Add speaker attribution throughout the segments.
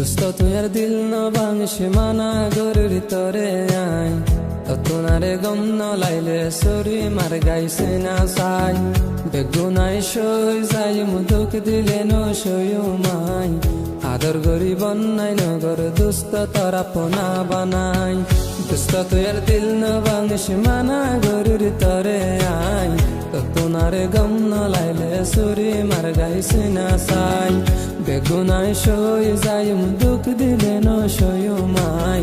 Speaker 1: দুস্ত তুই আর দিল ন ভাঙিস মানা গরুর তরে আই ততনারে গম ন লাইলে সরি মার গাইছে না সাই বেগুনাই সই যাই মুদুক দিলে ন সইও মাই আদর গরি বন্যাই নগর দুস্ত তরা পোনা বানাই দুস্ত তুই আর দিল ন ভাঙিস মানা গরুর তরে আই ততনারে গম ন লাইলে সরি মার গাইছে না সাই বেগুনাই সই যাই মুদুক দিলে ন সইও মাই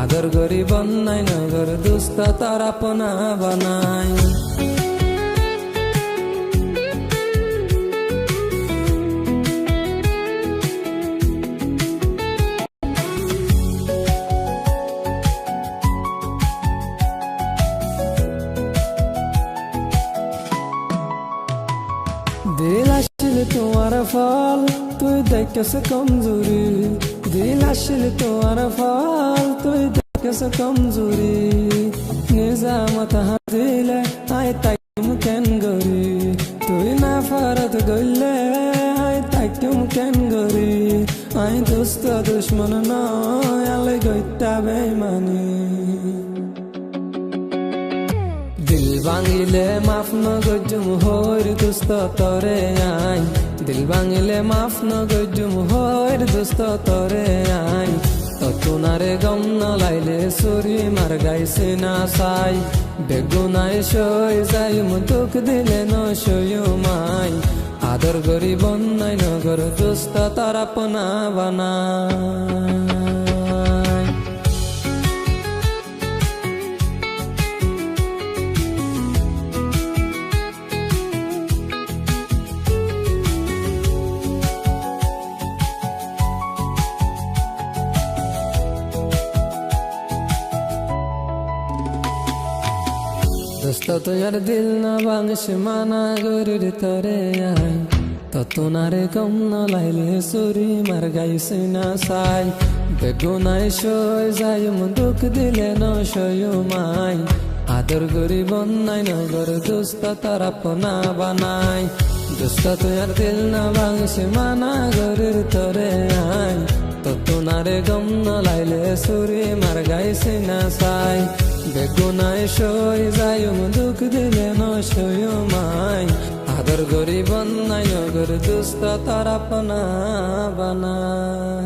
Speaker 1: আদর গরি বন্যাই নগর দুস্ত তরা পোনা বানাই दिल आशिल तुम्हारा फल तुई देख से कमजोरी दिल आशिल तुम्हारा फल तुई देख से कमजोरी निजामत हादिले आय ताइम केन गरी तुई ना फरत गइले आय ताइम केन गरी आय दोस्त दुश्मन न आले गइता बेईमानी दिल भांगिले माफ न गजुम होर दुस्त तोरे आई दिल भांगिले माफ न गजुम होर दुस्त तोरे आई ततुनारे गम न लाइले सुरी मार गाइसे ना साई बेगुनाय सई जाई मुदुक दिले न सयो माई आदर गरी बन्नाय नगर दुस्त तारा पोना बानाय दोस्त तुझार दिल न भांगिस माना गरुर तरे आई ततुनारे गम न लाइले सुरी मार गाइसे ना साई बेगुनाय सई जाय मुदुक दिले न सयो माई आदर गरी बन्नाय नगर दुस्त तारा पोना बानाय दोस्त तुझार दिल न भांगिस माना गरुर तरे आई ततुनारे गम न लाइले सुरी मार गाइसे ना साई बेगुनाय सई जाय मुदुक दिले न सयो माई आदर गरी बन्नाय नगर दुस्त तारा पोना बानाय।